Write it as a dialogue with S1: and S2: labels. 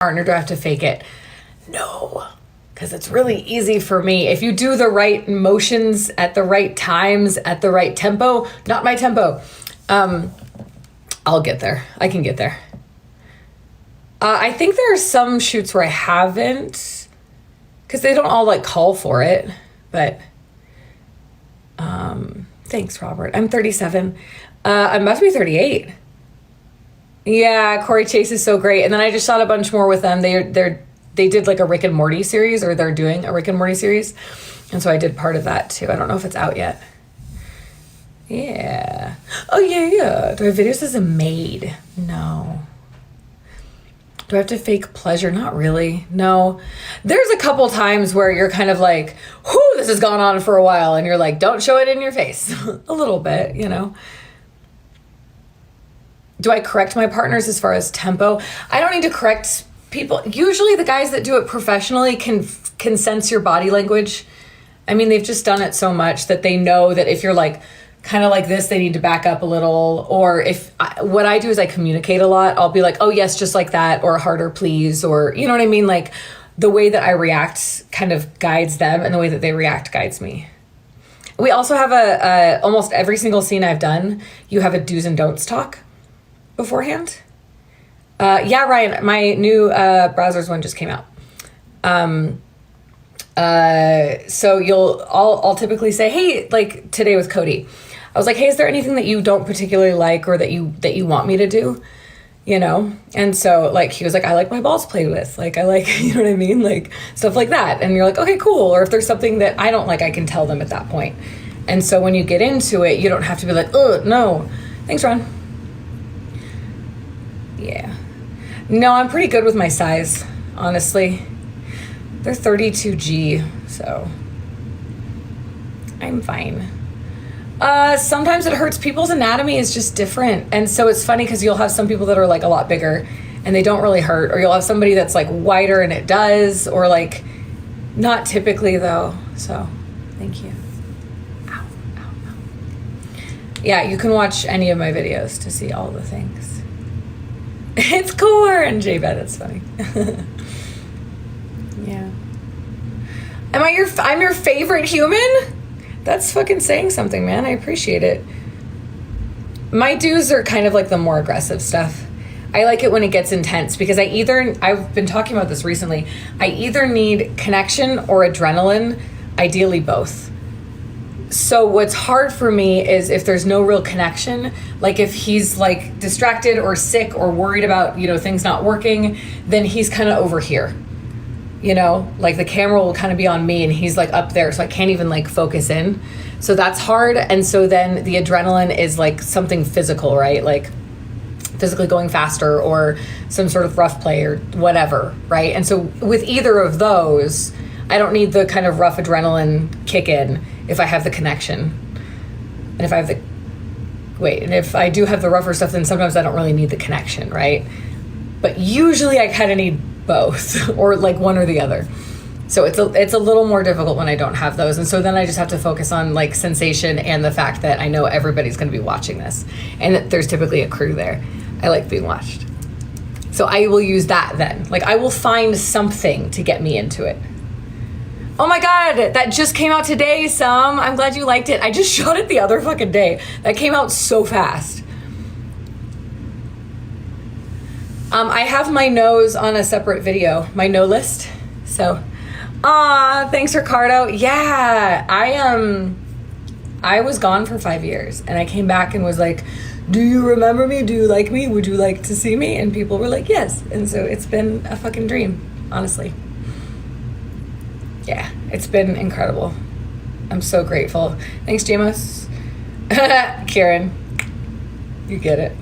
S1: partner? Do I have to fake it? No, because it's really easy for me. If you do the right motions at the right times, at the right tempo, not my tempo, I'll get there. I can get there. I think there are some shoots where I haven't, because they don't all like call for it, but thanks, Robert. I'm 37. I'm about to be 38. Yeah, Corey Chase is so great. And then I just shot a bunch more with them. They did like a Rick and Morty series, or they're doing a Rick and Morty series. And so I did part of that too. I don't know if it's out yet. Yeah. Oh, yeah. Do I have videos as a maid? No. Do I have to fake pleasure? Not really. No. There's a couple times where you're kind of like, whoo, this has gone on for a while. And you're like, don't show it in your face. A little bit, you know. Do I correct my partners as far as tempo? I don't need to correct people. Usually the guys that do it professionally can sense your body language. I mean, they've just done it so much that they know that if you're like kind of like this, they need to back up a little. Or what I do is I communicate a lot. I'll be like, oh yes, just like that, or harder please, or you know what I mean? Like the way that I react kind of guides them, and the way that they react guides me. We also have almost every single scene I've done, you have a do's and don'ts talk beforehand. Yeah, Ryan, my new browsers one just came out. So I'll typically say, hey, like today with Cody, I was like, hey, is there anything that you don't particularly like, or that you want me to do? You know? And so like, he was like, I like my balls played with. Like, I like, you know what I mean? Like stuff like that. And you're like, okay, cool. Or if there's something that I don't like, I can tell them at that point. And so when you get into it, you don't have to be like, oh, no. Thanks, Ron. Yeah. No, I'm pretty good with my size, honestly. They're 32G, so I'm fine. Sometimes it hurts. People's anatomy is just different. And so it's funny because you'll have some people that are like a lot bigger and they don't really hurt. Or you'll have somebody that's like wider and it does. Or like not typically though. So thank you. Ow, ow, ow. Yeah, you can watch any of my videos to see all the things. It's corn, J-Bet, it's funny. Yeah. I'm your favorite human? That's fucking saying something, man. I appreciate it. My do's are kind of like the more aggressive stuff. I like it when it gets intense because I've been talking about this recently, I either need connection or adrenaline, ideally both. So what's hard for me is if there's no real connection, like if he's like distracted or sick or worried about, you know, things not working, then he's kind of over here. You know, like the camera will kind of be on me and he's like up there, so I can't even like focus in. So that's hard. And so then the adrenaline is like something physical, right? Like physically going faster or some sort of rough play or whatever, right? And so with either of those, I don't need the kind of rough adrenaline kick in if I have the connection. And if I do have the rougher stuff, then sometimes I don't really need the connection, right? But usually I kind of need both or like one or the other. So it's a little more difficult when I don't have those. And so then I just have to focus on like sensation and the fact that I know everybody's going to be watching this and that there's typically a crew there. I like being watched. So I will use that then. Like I will find something to get me into it. Oh my God, that just came out today, Sam. I'm glad you liked it. I just shot it the other fucking day. That came out so fast. I have my nose on a separate video, my no list. So, thanks, Ricardo. Yeah, I was gone for 5 years and I came back and was like, do you remember me? Do you like me? Would you like to see me? And people were like, yes. And so it's been a fucking dream, honestly. Yeah, it's been incredible. I'm so grateful. Thanks, Jamos. Kieran, you get it.